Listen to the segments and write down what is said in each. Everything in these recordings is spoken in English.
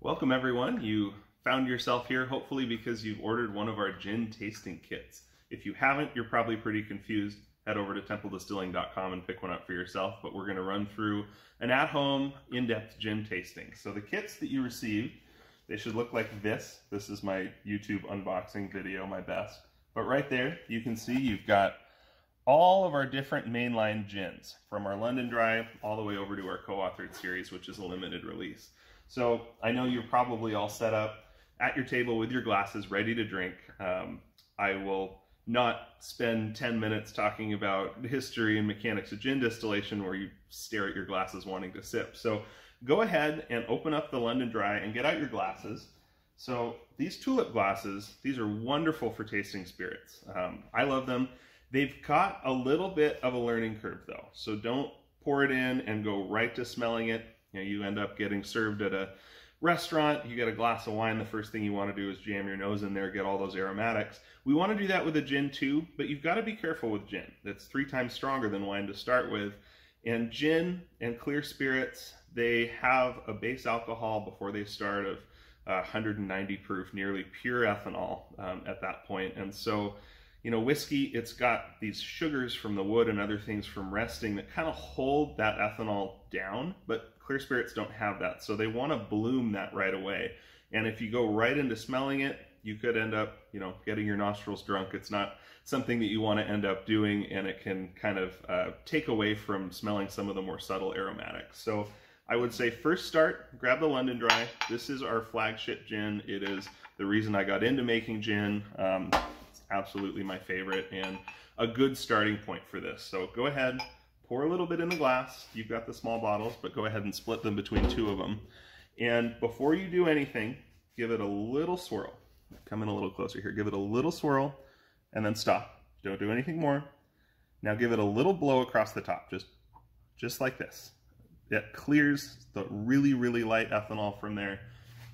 Welcome everyone. You found yourself here hopefully because you've ordered one of our gin tasting kits. If you haven't, you're probably pretty confused. Head over to templedistilling.com and pick one up for yourself, but we're going to run through an at-home in-depth gin tasting. So the kits that you received, they should look like this. This is my YouTube unboxing video, my best. But right there, you can see you've got all of our different mainline gins, from our London Dry all the way over to our co-authored series, which is a limited release. So I know you're probably all set up at your table with your glasses ready to drink. I will not spend 10 minutes talking about the history and mechanics of gin distillation where you stare at your glasses wanting to sip. So go ahead and open up the London Dry and get out your glasses. So these Tulip Glasses, these are wonderful for tasting spirits. I love them. They've got a little bit of a learning curve though, so don't pour it in and go right to smelling it. You end up getting served at a restaurant, you get a glass of wine, the first thing you want to do is jam your nose in there, get all those aromatics. We want to do that with a gin too, but you've got to be careful with gin. That's 3 times stronger than wine to start with. And gin and clear spirits, they have a base alcohol before they start of 190 proof, nearly pure ethanol at that point. And so, you know, whiskey, it's got these sugars from the wood and other things from resting that kind of hold that ethanol down, but clear spirits don't have that. So they want to bloom that right away. And if you go right into smelling it, you could end up, you know, getting your nostrils drunk. It's not something that you want to end up doing, and it can kind of take away from smelling some of the more subtle aromatics. So I would say first start, grab the London Dry. This is our flagship gin. It is the reason I got into making gin. It's absolutely my favorite and a good starting point for this. So go ahead, pour a little bit in the glass. You've got the small bottles, but go ahead and split them between 2 of them. And before you do anything, give it a little swirl. Come in a little closer here. Give it a little swirl and then stop. Don't do anything more. Now give it a little blow across the top, just like this. It clears the really, really light ethanol from there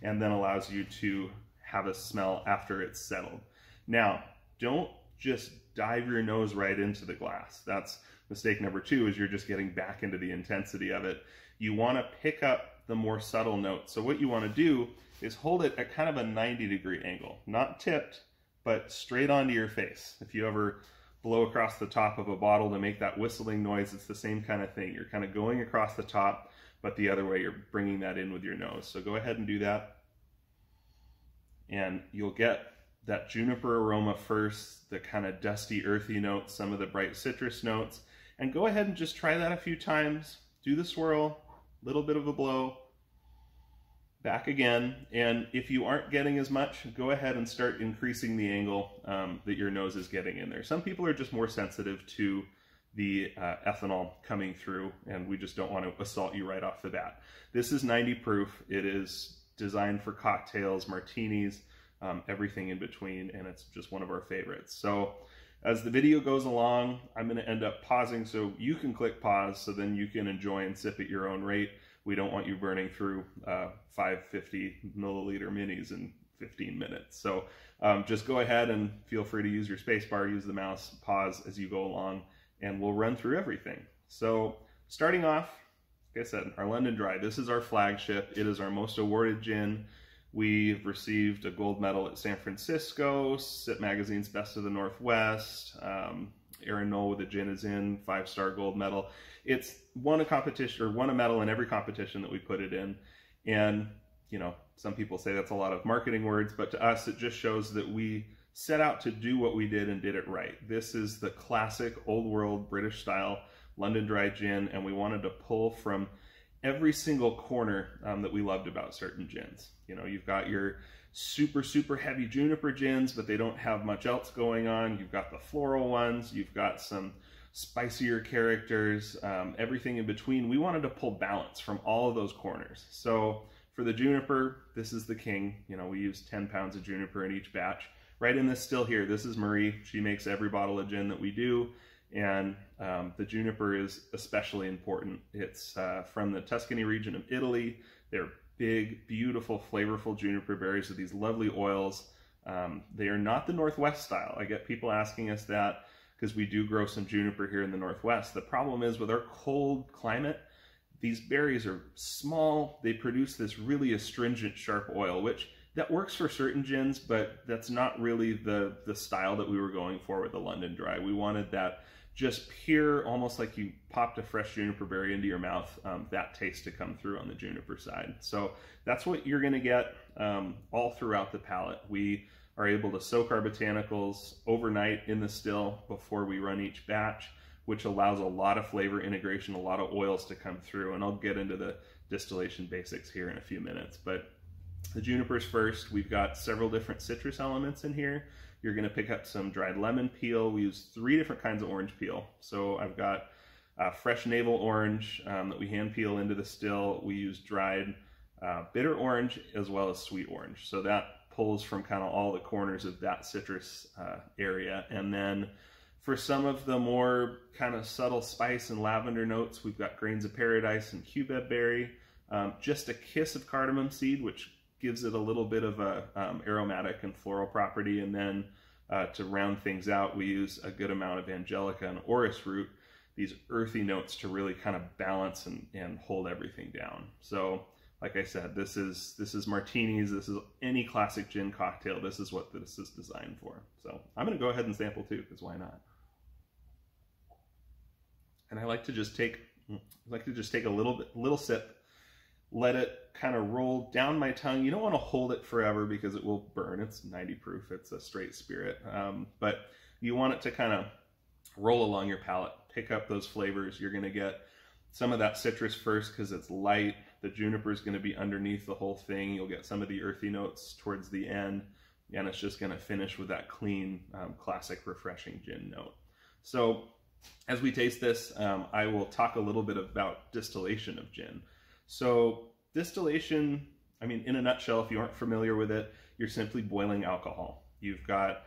and then allows you to have a smell after it's settled. Now, don't just dive your nose right into the glass. That's mistake number 2, is you're just getting back into the intensity of it. You want to pick up the more subtle notes. So what you want to do is hold it at kind of a 90-degree angle, not tipped, but straight onto your face. If you ever blow across the top of a bottle to make that whistling noise, it's the same kind of thing. You're kind of going across the top, but the other way, you're bringing that in with your nose. So go ahead and do that. And you'll get that juniper aroma first, the kind of dusty, earthy notes, some of the bright citrus notes. And go ahead and just try that a few times. Do the swirl, little bit of a blow, back again. And if you aren't getting as much, go ahead and start increasing the angle that your nose is getting in there. Some people are just more sensitive to the ethanol coming through, and we just don't want to assault you right off the bat. This is 90 proof. It is designed for cocktails, martinis, everything in between, and it's just one of our favorites. So as the video goes along, I'm going to end up pausing so you can click pause so then you can enjoy and sip at your own rate. We don't want you burning through 550 milliliter minis in 15 minutes. So just go ahead and feel free to use your space bar, use the mouse, pause as you go along, and we'll run through everything. So starting off, like I said, our London Dry. This is our flagship. It is our most awarded gin. We've received a gold medal at San Francisco, Sip Magazine's Best of the Northwest. Aaron Knoll with the Gin is in, 5-star gold medal. It's won a competition, or won a medal in every competition that we put it in. And, you know, some people say that's a lot of marketing words, but to us, it just shows that we set out to do what we did and did it right. This is the classic old world British style London Dry gin, and we wanted to pull from every single corner that we loved about certain gins. You know, you've got your super, super heavy juniper gins, but they don't have much else going on. You've got the floral ones, you've got some spicier characters, everything in between. We wanted to pull balance from all of those corners. So for the juniper, this is the king. You know, we use 10 pounds of juniper in each batch. Right in this still here, this is Marie. She makes every bottle of gin that we do. And the juniper is especially important. It's from the Tuscany region of Italy. They're big, beautiful, flavorful juniper berries with these lovely oils. They are not the Northwest style. I get people asking us that because we do grow some juniper here in the Northwest. The problem is with our cold climate, these berries are small. They produce this really astringent, sharp oil, which that works for certain gins, but that's not really the style that we were going for with the London Dry. We wanted that just pure, almost like you popped a fresh juniper berry into your mouth, that taste to come through on the juniper side. So that's what you're gonna get all throughout the palette. We are able to soak our botanicals overnight in the still before we run each batch, which allows a lot of flavor integration, a lot of oils to come through. And I'll get into the distillation basics here in a few minutes. But the junipers first, we've got several different citrus elements in here. You're gonna pick up some dried lemon peel. We use 3 different kinds of orange peel. So I've got fresh navel orange that we hand peel into the still. We use dried bitter orange as well as sweet orange. So that pulls from kind of all the corners of that citrus area. And then for some of the more kind of subtle spice and lavender notes, we've got grains of paradise and cubeb berry, just a kiss of cardamom seed, which gives it a little bit of a aromatic and floral property. And then to round things out, we use a good amount of angelica and orris root, these earthy notes to really kind of balance and hold everything down. So like I said, this is martinis, this is any classic gin cocktail, this is what this is designed for. So I'm gonna go ahead and sample too, because why not? And I like to just take a little sip, let it kind of roll down my tongue. You don't want to hold it forever because it will burn. It's 90 proof, it's a straight spirit. But you want it to kind of roll along your palate, pick up those flavors. You're gonna get some of that citrus first because it's light. The juniper is gonna be underneath the whole thing. You'll get some of the earthy notes towards the end, and it's just gonna finish with that clean, classic, refreshing gin note. So as we taste this, I will talk a little bit about distillation of gin. So distillation, I mean, in a nutshell, if you aren't familiar with it, you're simply boiling alcohol. You've got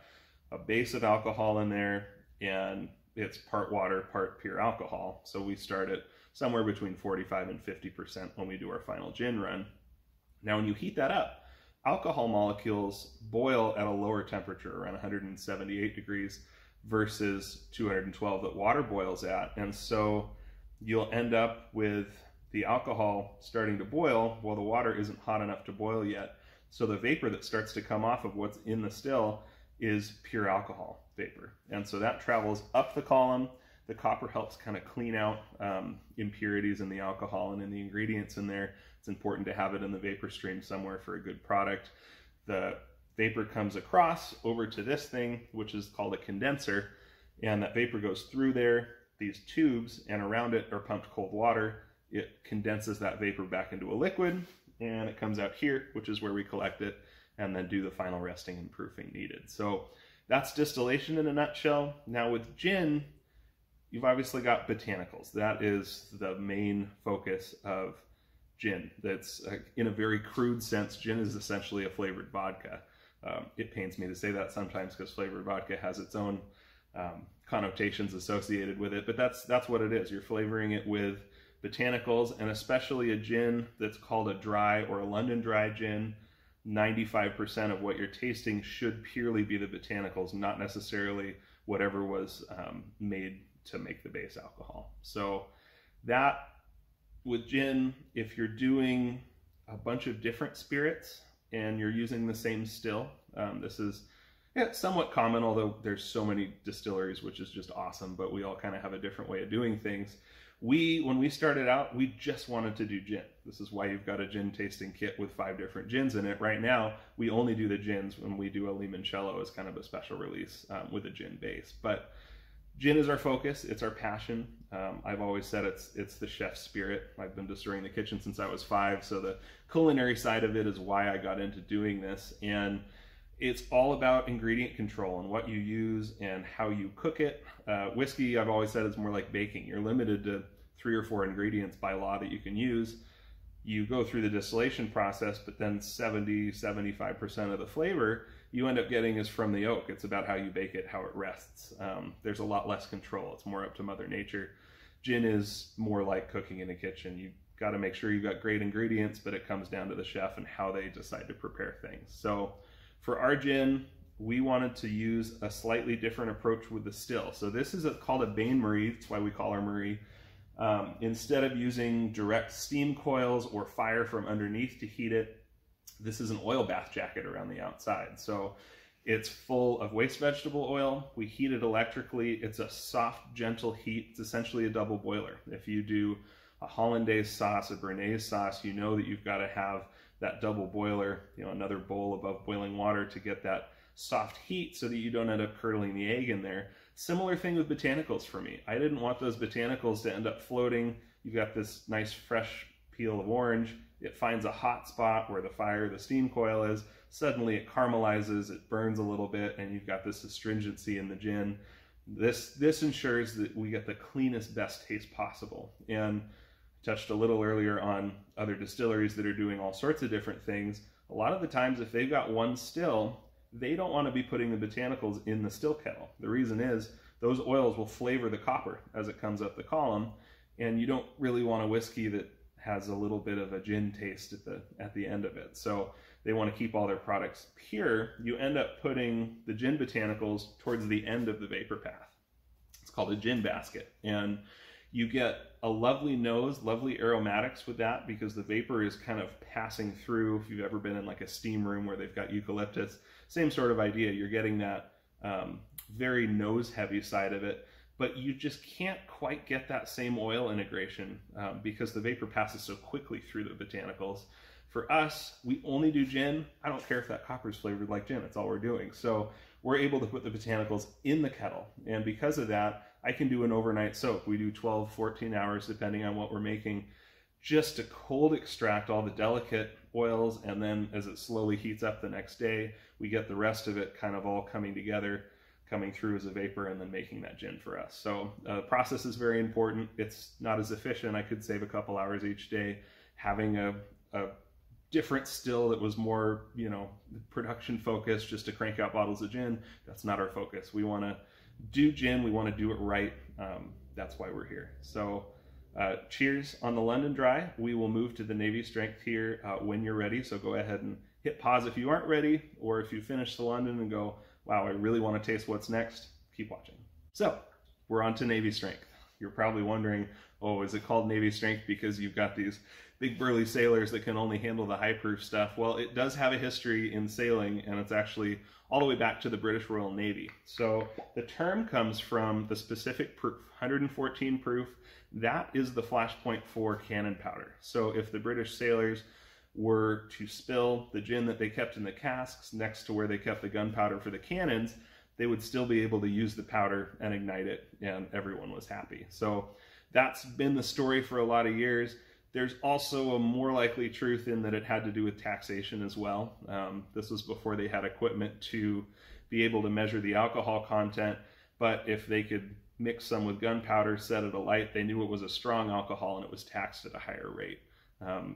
a base of alcohol in there, and it's part water, part pure alcohol. So we start at somewhere between 45 and 50% when we do our final gin run. Now, when you heat that up, alcohol molecules boil at a lower temperature, around 178 degrees, versus 212 that water boils at. And so you'll end up with the alcohol starting to boil while the water isn't hot enough to boil yet. So the vapor that starts to come off of what's in the still is pure alcohol vapor. And so that travels up the column. The copper helps kind of clean out impurities in the alcohol and in the ingredients in there. It's important to have it in the vapor stream somewhere for a good product. The vapor comes across over to this thing, which is called a condenser, and that vapor goes through there, these tubes, and around it are pumped cold water. It condenses that vapor back into a liquid, and it comes out here, which is where we collect it and then do the final resting and proofing needed. So that's distillation in a nutshell. Now with gin, you've obviously got botanicals. That is the main focus of gin. That's, in a very crude sense, gin is essentially a flavored vodka. It pains me to say that sometimes because flavored vodka has its own connotations associated with it, but that's what it is. You're flavoring it with botanicals, and especially a gin that's called a dry or a London Dry gin. 95% of what you're tasting should purely be the botanicals, not necessarily whatever was made to make the base alcohol. So that, with gin, if you're doing a bunch of different spirits and you're using the same still, this is somewhat common, although there's so many distilleries, which is just awesome, but we all kind of have a different way of doing things. When we started out, we just wanted to do gin. This is why you've got a gin tasting kit with 5 different gins in it. Right now, we only do the gins when we do a limoncello as kind of a special release with a gin base. But gin is our focus, it's our passion. I've always said it's the chef's spirit. I've been distilling the kitchen since I was 5, so the culinary side of it is why I got into doing this. And it's all about ingredient control and what you use and how you cook it. Whiskey, I've always said, is more like baking. You're limited to 3 or 4 ingredients by law that you can use. You go through the distillation process, but then 70–75% of the flavor you end up getting is from the oak. It's about how you bake it, how it rests. There's a lot less control. It's more up to Mother Nature. Gin is more like cooking in a kitchen. You've got to make sure you've got great ingredients, but it comes down to the chef and how they decide to prepare things. So for our gin, we wanted to use a slightly different approach with the still. So this is called a Bain-Marie. That's why we call our Marie. Instead of using direct steam coils or fire from underneath to heat it, this is an oil bath jacket around the outside. So it's full of waste vegetable oil. We heat it electrically. It's a soft, gentle heat. It's essentially a double boiler. If you do a hollandaise sauce, a béarnaise sauce, you know that you've got to have that double boiler, another bowl above boiling water to get that soft heat so that you don't end up curdling the egg in there. Similar thing with botanicals for me. I didn't want those botanicals to end up floating. You've got this nice fresh peel of orange. It finds a hot spot where the steam coil is. Suddenly it caramelizes, it burns a little bit, and you've got this astringency in the gin. This ensures that we get the cleanest, best taste possible. And touched a little earlier on other distilleries that are doing all sorts of different things. A lot of the times, if they've got one still, they don't want to be putting the botanicals in the still kettle. The reason is those oils will flavor the copper as it comes up the column, and you don't really want a whiskey that has a little bit of a gin taste at the end of it. So they want to keep all their products pure. You end up putting the gin botanicals towards the end of the vapor path. It's called a gin basket, and you get a lovely nose, lovely aromatics with that because the vapor is kind of passing through. If you've ever been in like a steam room where they've got eucalyptus, same sort of idea. You're getting that very nose heavy side of it, but you just can't quite get that same oil integration because the vapor passes so quickly through the botanicals. For us, we only do gin. I don't care if that copper is flavored like gin. That's all we're doing. So we're able to put the botanicals in the kettle. And because of that, I can do an overnight soak. We do 12, 14 hours, depending on what we're making, just to cold extract all the delicate oils. And then as it slowly heats up the next day, we get the rest of it kind of all coming together, coming through as a vapor, and then making that gin for us. So the process is very important. It's not as efficient. I could save a couple hours each day. Having a different still that was more, production focused just to crank out bottles of gin, that's not our focus. We want to do gin, we want to do it right. That's why we're here. So cheers on the London Dry. We will move to the Navy Strength here when you're ready. So go ahead and hit pause if you aren't ready, or if you finish the London and go, wow, I really want to taste what's next, keep watching. So we're on to Navy Strength. You're probably wondering, oh, is it called Navy Strength because you've got these big burly sailors that can only handle the high proof stuff? Well, it does have a history in sailing, and it's actually all the way back to the British Royal Navy. So the term comes from the specific proof, 114 proof. That is the flashpoint for cannon powder. So if the British sailors were to spill the gin that they kept in the casks next to where they kept the gunpowder for the cannons, they would still be able to use the powder and ignite it, and everyone was happy. So that's been the story for a lot of years. There's also a more likely truth in that it had to do with taxation as well. This was before they had equipment to be able to measure the alcohol content, but if they could mix some with gunpowder, set it alight, they knew it was a strong alcohol and it was taxed at a higher rate.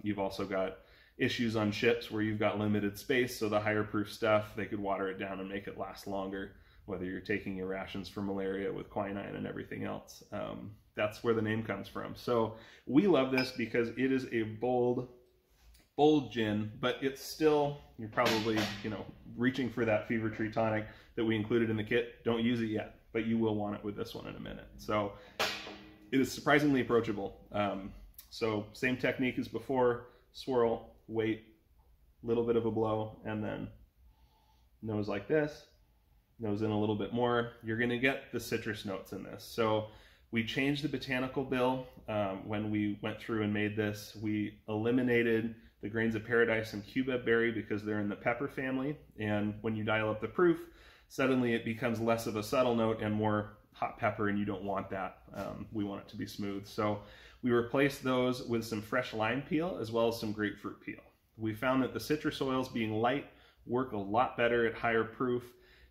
You've also got issues on ships where you've got limited space, so the higher proof stuff, they could water it down and make it last longer, whether you're taking your rations for malaria with quinine and everything else. That's where the name comes from. So we love this because it is a bold gin, but it's still, you're probably, reaching for that Fever Tree tonic that we included in the kit. Don't use it yet, but you will want it with this one in a minute. So it is surprisingly approachable. So same technique as before, swirl, wait, little bit of a blow, and then nose like this, nose in a little bit more. You're gonna get the citrus notes in this. So we changed the botanical bill when we went through and made this. We eliminated the grains of paradise and cubeb berry because they're in the pepper family. And when you dial up the proof, suddenly it becomes less of a subtle note and more hot pepper, and you don't want that. We want it to be smooth. So we replaced those with some fresh lime peel as well as some grapefruit peel. We found that the citrus oils being light work a lot better at higher proof.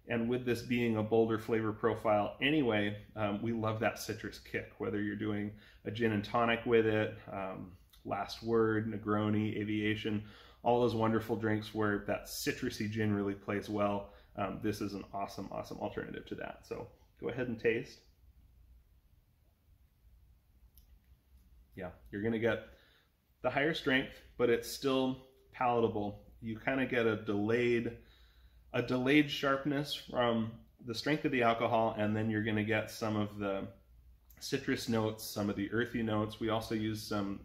And with this being a bolder flavor profile anyway, we love that citrus kick, whether you're doing a gin and tonic with it, Last Word, Negroni, Aviation, all those wonderful drinks where that citrusy gin really plays well. This is an awesome, awesome alternative to that. So go ahead and taste. Yeah, you're gonna get the higher strength, but it's still palatable. You kind of get a delayed sharpness from the strength of the alcohol, and then you're going to get some of the citrus notes, some of the earthy notes. We also use some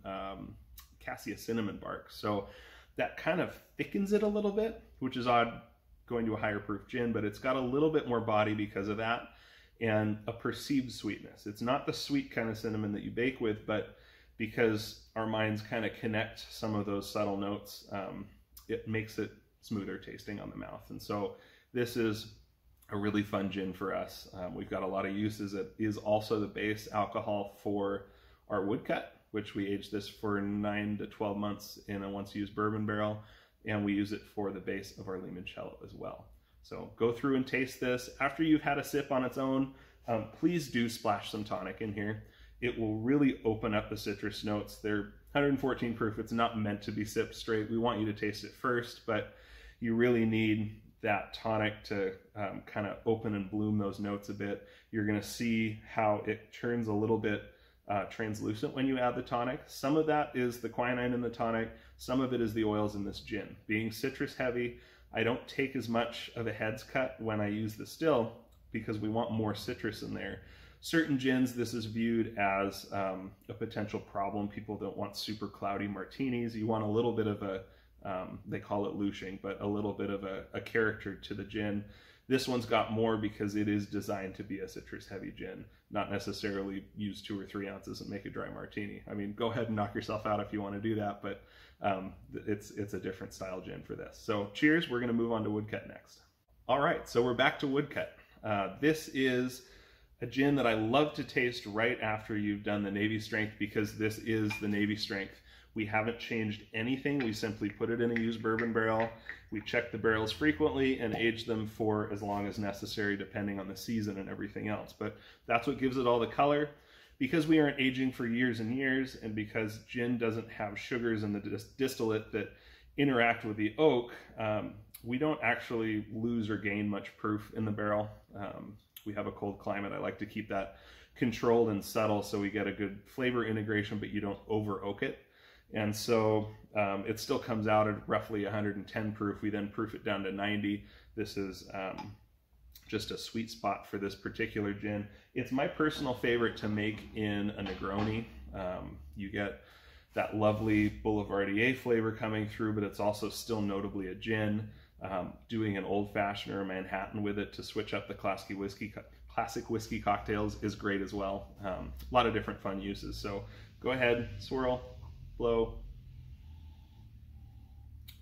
cassia cinnamon bark. So that kind of thickens it a little bit, which is odd going to a higher proof gin, but it's got a little bit more body because of that, and a perceived sweetness. It's not the sweet kind of cinnamon that you bake with, but because our minds kind of connect some of those subtle notes, it makes it smoother tasting on the mouth. And so this is a really fun gin for us. We've got a lot of uses. It is also the base alcohol for our Woodcut, which we age this for 9 to 12 months in a once-used bourbon barrel, and we use it for the base of our limoncello as well. So go through and taste this. After you've had a sip on its own, please do splash some tonic in here. It will really open up the citrus notes. They're 114 proof. It's not meant to be sipped straight. We want you to taste it first, but you really need that tonic to kind of open and bloom those notes a bit. You're going to see how it turns a little bit translucent when you add the tonic. Some of that is the quinine in the tonic. Some of it is the oils in this gin. Being citrus heavy, I don't take as much of a head's cut when I use the still because we want more citrus in there. Certain gins, this is viewed as a potential problem. People don't want super cloudy martinis. You want a little bit of a, they call it lushing, but a little bit of a character to the gin. This one's got more because it is designed to be a citrus heavy gin, not necessarily use 2 or 3 ounces and make a dry martini. I mean, go ahead and knock yourself out if you want to do that, but it's a different style gin for this. So cheers, we're going to move on to Woodcut next. All right, so we're back to Woodcut. This is a gin that I love to taste right after you've done the Navy Strength, because this is the Navy Strength. We haven't changed anything. We simply put it in a used bourbon barrel. We check the barrels frequently and age them for as long as necessary, depending on the season and everything else. But that's what gives it all the color. Because we aren't aging for years and years, and because gin doesn't have sugars in the distillate that interact with the oak, we don't actually lose or gain much proof in the barrel. We have a cold climate. I like to keep that controlled and subtle so we get a good flavor integration, but you don't over oak it. And so it still comes out at roughly 110 proof. We then proof it down to 90. This is just a sweet spot for this particular gin. It's my personal favorite to make in a Negroni. You get that lovely Boulevardier flavor coming through, but it's also still notably a gin. Doing an old fashioned or a Manhattan with it to switch up the classic whiskey cocktails is great as well. A lot of different fun uses. So go ahead, swirl, blow,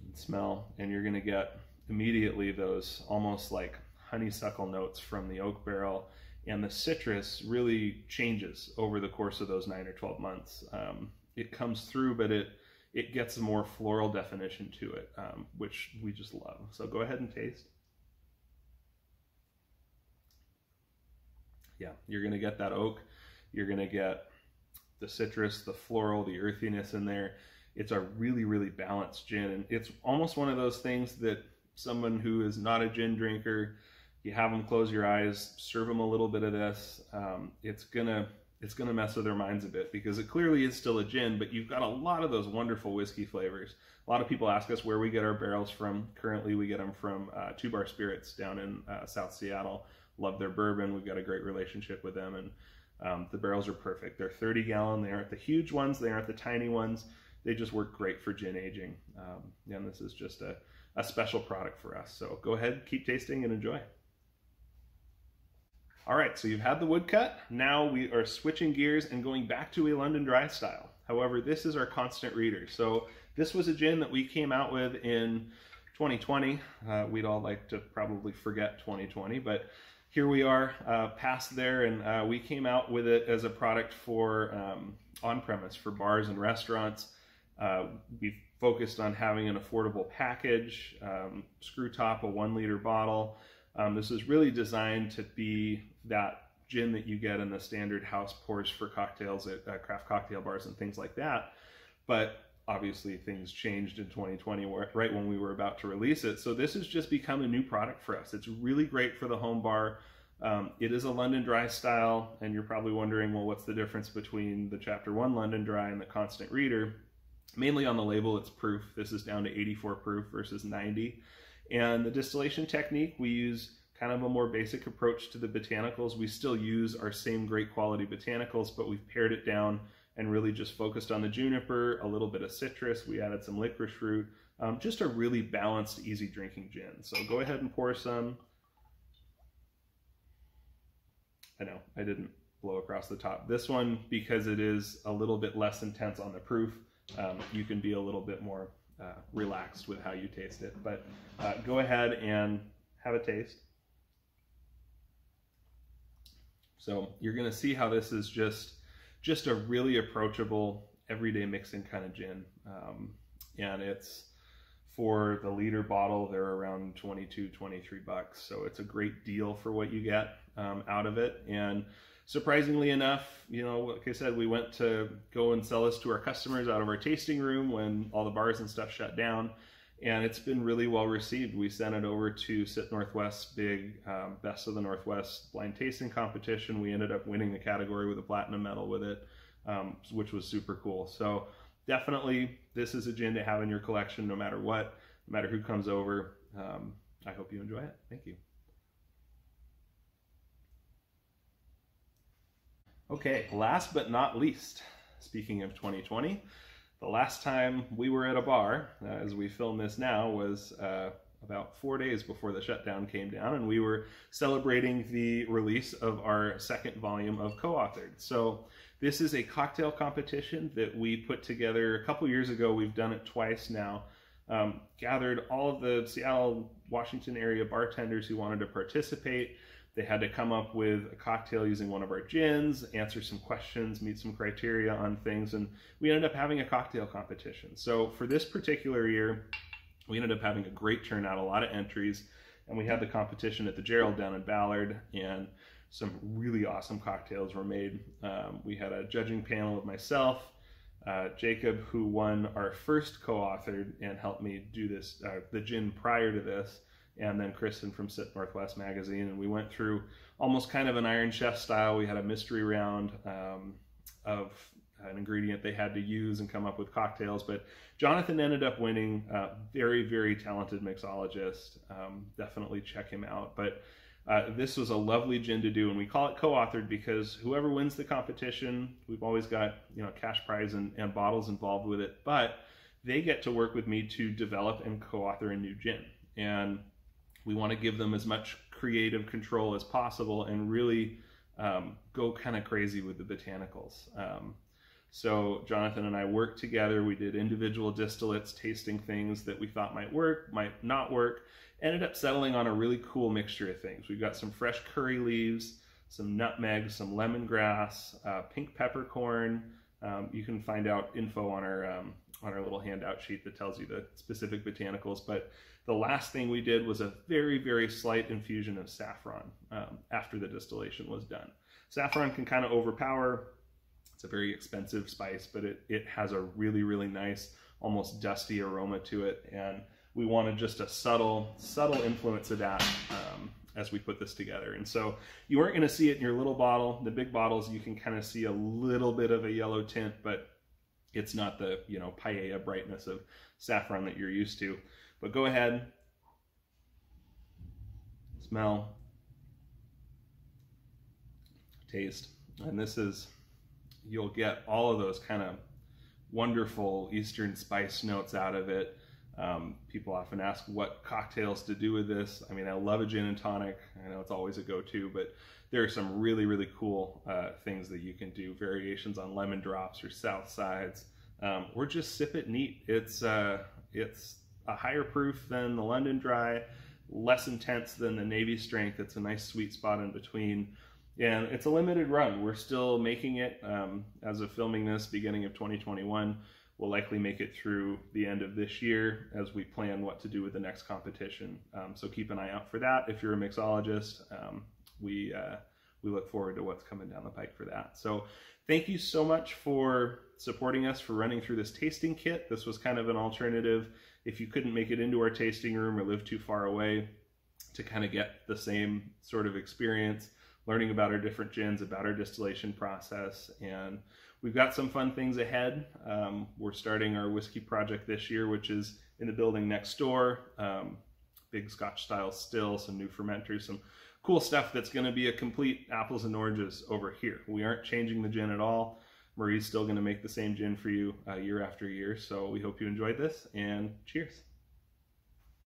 and smell, and you're going to get immediately those almost like honeysuckle notes from the oak barrel, and the citrus really changes over the course of those 9 or 12 months. It comes through, but it gets a more floral definition to it, which we just love. So go ahead and taste. Yeah, you're going to get that oak. You're going to get the citrus, the floral, the earthiness in there. It's a really, really balanced gin. And it's almost one of those things that someone who is not a gin drinker, you have them close your eyes, serve them a little bit of this. It's gonna mess with their minds a bit, because it clearly is still a gin, but you've got a lot of those wonderful whiskey flavors. A lot of people ask us where we get our barrels from. Currently, we get them from 2 Bar Spirits down in South Seattle. Love their bourbon. We've got a great relationship with them, and the barrels are perfect. They're 30 gallon. They aren't the huge ones. They aren't the tiny ones. They just work great for gin aging. And this is just a special product for us. So go ahead, keep tasting and enjoy. All right, so you've had the Woodcut. Now we are switching gears and going back to a London Dry style. However, this is our constant reader. So this was a gin that we came out with in 2020. We'd all like to probably forget 2020, but here we are past there, and we came out with it as a product for on-premise, for bars and restaurants. We focused on having an affordable package, screw top, a 1 liter bottle. This is really designed to be that gin that you get in the standard house pours for cocktails at craft cocktail bars and things like that. But obviously things changed in 2020, right when we were about to release it. So this has just become a new product for us. It's really great for the home bar. It is a London Dry style, and you're probably wondering, well, what's the difference between the Chapter 1 London Dry and the Constant Reader? Mainly on the label, it's proof. This is down to 84 proof versus 90. And the distillation technique, we use kind of a more basic approach to the botanicals. We still use our same great quality botanicals, but we've pared it down and really just focused on the juniper, a little bit of citrus. We added some licorice fruit, just a really balanced, easy drinking gin. So go ahead and pour some. I know I didn't blow across the top. This one, because it is a little bit less intense on the proof, you can be a little bit more relaxed with how you taste it. But go ahead and have a taste. So you're going to see how this is just a really approachable, everyday mixing kind of gin. And it's, for the liter bottle, they're around 22, 23 bucks. So it's a great deal for what you get out of it. And surprisingly enough, you know, like I said, we went to go and sell this to our customers out of our tasting room when all the bars and stuff shut down. And it's been really well received. We sent it over to Sit Northwest's big Best of the Northwest blind tasting competition. We ended up winning the category with a platinum medal with it, which was super cool. So definitely, this is a gin to have in your collection no matter what, no matter who comes over. I hope you enjoy it. Thank you. Okay, last but not least, speaking of 2020, the last time we were at a bar, as we film this now, was about 4 days before the shutdown came down, and we were celebrating the release of our second volume of Co-Authored. So this is a cocktail competition that we put together a couple years ago. We've done it twice now. Gathered all of the Seattle, Washington area bartenders who wanted to participate. They had to come up with a cocktail using one of our gins, answer some questions, meet some criteria on things, and we ended up having a cocktail competition. So for this particular year, we ended up having a great turnout, a lot of entries, and we had the competition at the Gerald down in Ballard, and some really awesome cocktails were made. We had a judging panel of myself, Jacob, who won our first co-authored and helped me do this, the gin prior to this, and then Kristen from Sit Northwest magazine, and we went through almost kind of an Iron Chef style. We had a mystery round of an ingredient they had to use and come up with cocktails, but Jonathan ended up winning. Very, very talented mixologist. Definitely check him out. But this was a lovely gin to do, and we call it co-authored because whoever wins the competition, we've always got, you know, cash prize and bottles involved with it, but they get to work with me to develop and co-author a new gin. And we want to give them as much creative control as possible and really go kind of crazy with the botanicals. So Jonathan and I worked together. We did individual distillates, tasting things that we thought might work, might not work. Ended up settling on a really cool mixture of things. We've got some fresh curry leaves, some nutmeg, some lemongrass, pink peppercorn. You can find out info on our little handout sheet that tells you the specific botanicals. But the last thing we did was a very, very slight infusion of saffron after the distillation was done. Saffron can kind of overpower. It's a very expensive spice, but it has a really, really nice, almost dusty aroma to it. And we wanted just a subtle influence of that as we put this together. And so you weren't going to see it in your little bottle. The big bottles, you can kind of see a little bit of a yellow tint, but it's not the, you know, paella brightness of saffron that you're used to. But go ahead, smell, taste, and this is, you'll get all of those kind of wonderful Eastern spice notes out of it. People often ask what cocktails to do with this. I mean, I love a gin and tonic. I know it's always a go-to, but there are some really, really cool things that you can do. Variations on lemon drops or south sides, or just sip it neat. It's a higher proof than the London Dry, less intense than the Navy Strength. It's a nice sweet spot in between. And it's a limited run. We're still making it as of filming this, beginning of 2021. We'll likely make it through the end of this year as we plan what to do with the next competition. So keep an eye out for that. If you're a mixologist, we look forward to what's coming down the pike for that. So thank you so much for supporting us, for running through this tasting kit. This was kind of an alternative if you couldn't make it into our tasting room or live too far away, to kind of get the same sort of experience, learning about our different gins, about our distillation process. And we've got some fun things ahead. We're starting our whiskey project this year, which is in the building next door. big Scotch style still, some new fermenters, some cool stuff that's going to be a complete apples and oranges over here. We aren't changing the gin at all. Marie's still going to make the same gin for you year after year. So we hope you enjoyed this, and cheers.